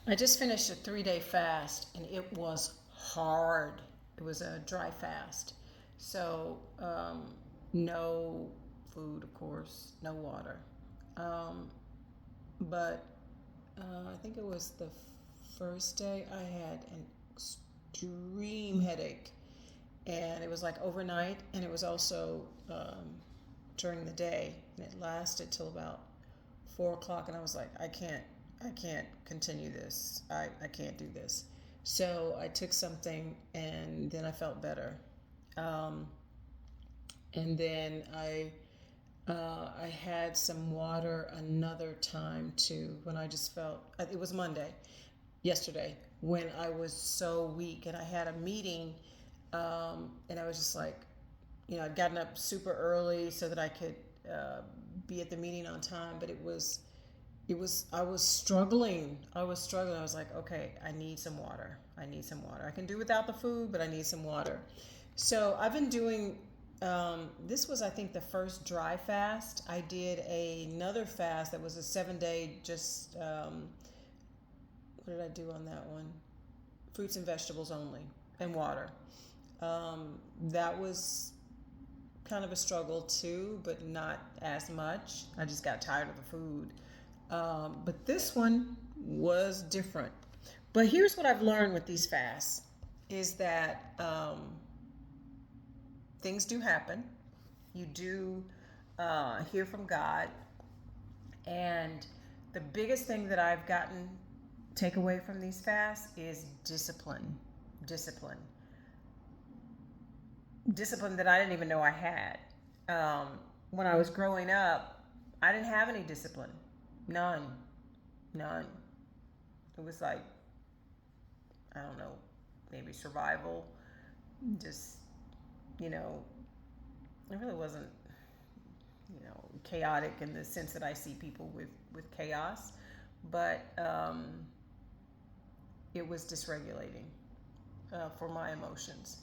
I just finished a 3-day fast and it was hard. It was a dry fast. So, no food, of course, no water. Um, but I think it was the first day I had an extreme headache. And it was like overnight, and it was also during the day. And it lasted till about 4 o'clock, and I was like, I can't continue this. I can't do this. So I took something, and then I felt better. Um, and then I had some water another time too when I just felt it was Monday, yesterday, when I was so weak, and I had a meeting, and I was just like, I'd gotten up super early so that I could be at the meeting on time, but I was struggling. I was like, okay, I need some water. I need some water. I can do without the food, but I need some water. So I've been doing. This was, I think, the first dry fast. I did another fast that was a 7-day. Just what did I do on that one? Fruits and vegetables only, and water. That was kind of a struggle too, but not as much. I just got tired of the food. But this one was different. But here's what I've learned with these fasts is that things do happen. You do hear from God. And the biggest thing that I've gotten take away from these fasts is discipline. Discipline. Discipline that I didn't even know I had. Um, when I was growing up, I didn't have any discipline. None. None. It was like, I don't know, maybe survival. Just, you know, it really wasn't, chaotic in the sense that I see people with chaos, but it was dysregulating for my emotions.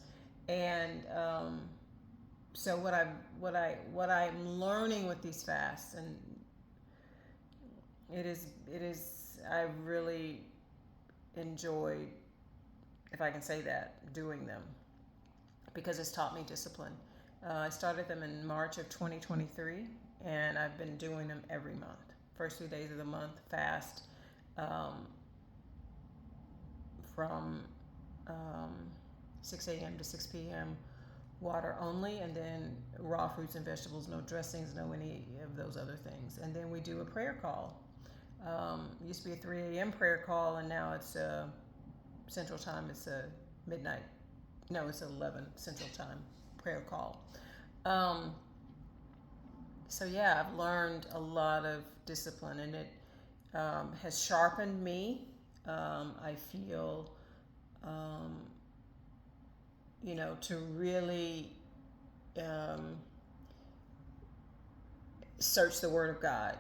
And so what I'm learning with these fasts, and it is I really enjoyed, if I can say that, doing them because it's taught me discipline. I started them in March of 2023, and I've been doing them every month. First 3 days of the month, fast, um, from um, 6 a.m. to 6 p.m., water only, and then raw fruits and vegetables, no dressings, no any of those other things. And then we do a prayer call. It used to be a 3 a.m. prayer call, and now it's Central Time. It's a midnight. No, it's 11 Central Time prayer call. Um, so yeah, I've learned a lot of discipline, and it has sharpened me. I feel, um, to really um, search the Word of God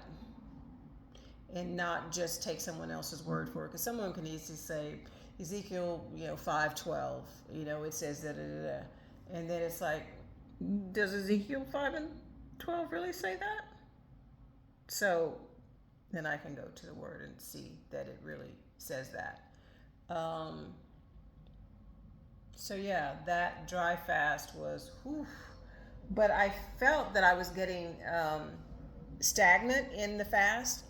and not just take someone else's word for it. Because someone can easily say Ezekiel, 5:12. It says da da da da, and then it's like, does Ezekiel 5:12 really say that? So then I can go to the Word and see that it really says that. Um, so yeah, that dry fast was, whew, but I felt that I was getting stagnant in the fast.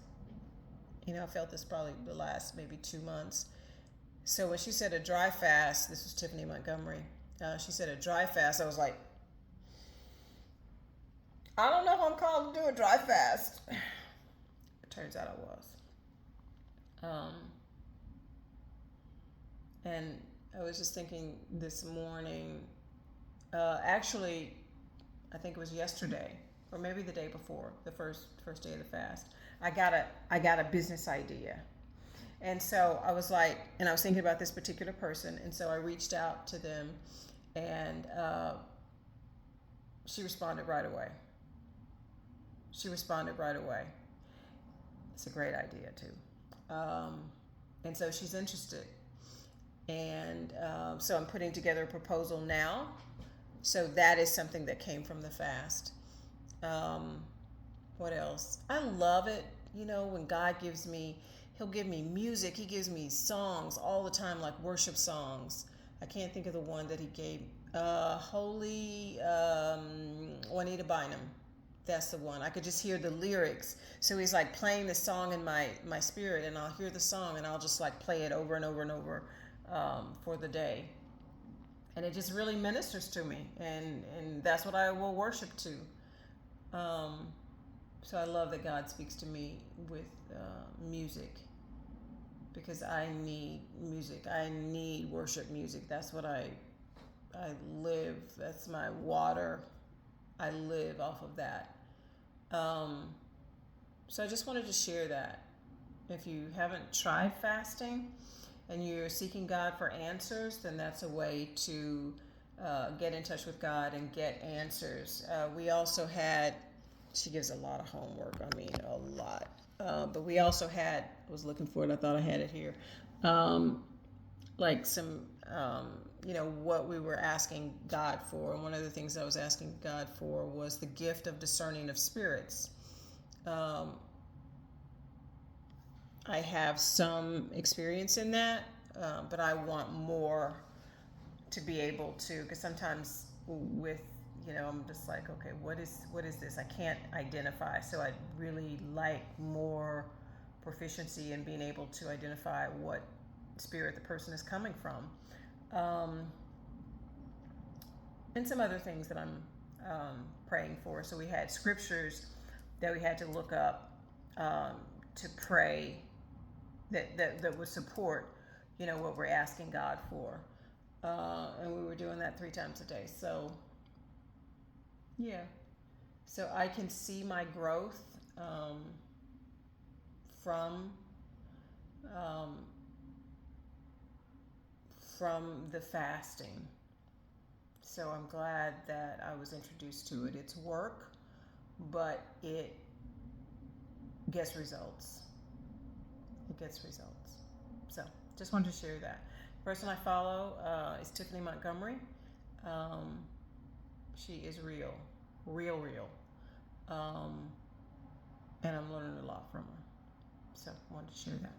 I felt this probably the last maybe 2 months. So when she said a dry fast, this was Tiffany Montgomery. She said a dry fast. I was like, I don't know if I'm called to do a dry fast. It turns out I was. Um, and I was just thinking this morning, actually, I think it was yesterday or maybe the day before, the first day of the fast. I got a business idea. And so I was like, and I was thinking about this particular person, and so I reached out to them, and she responded right away. She responded right away. It's a great idea too, and so she's interested, and so I'm putting together a proposal now. So that is something that came from the fast. Um, what else? I love it, when God gives me He'll give me music. He gives me songs all the time, like worship songs. I can't think of the one that he gave. Holy Juanita Bynum. That's the one. I could just hear the lyrics. So he's like playing the song in my spirit, and I'll hear the song, and I'll just like play it over and over and over for the day. And it just really ministers to me, and that's what I will worship to. So I love that God speaks to me with music, because I need music. I need worship music. That's what I live. That's my water. I live off of that. So I just wanted to share that. If you haven't tried fasting and you're seeking God for answers, then that's a way to get in touch with God and get answers. We also had, she gives a lot of homework, I mean, a lot. But we also had, I was looking for it, I thought I had it here, like some, what we were asking God for. And one of the things I was asking God for was the gift of discerning of spirits. I have some experience in that, but I want more to be able to, because sometimes with, I'm just like, okay, what is this? I can't identify. So I'd really like more proficiency in being able to identify what spirit the person is coming from. And some other things that I'm praying for. So we had scriptures that we had to look up to pray that would support, what we're asking God for. And we were doing that 3 times a day. So, yeah. So I can see my growth from the fasting. So I'm glad that I was introduced to it. It's work, but it gets results. It gets results. So just wanted to share that. The person I follow is Tiffany Montgomery. She is real. And I'm learning a lot from her. So I wanted to share that.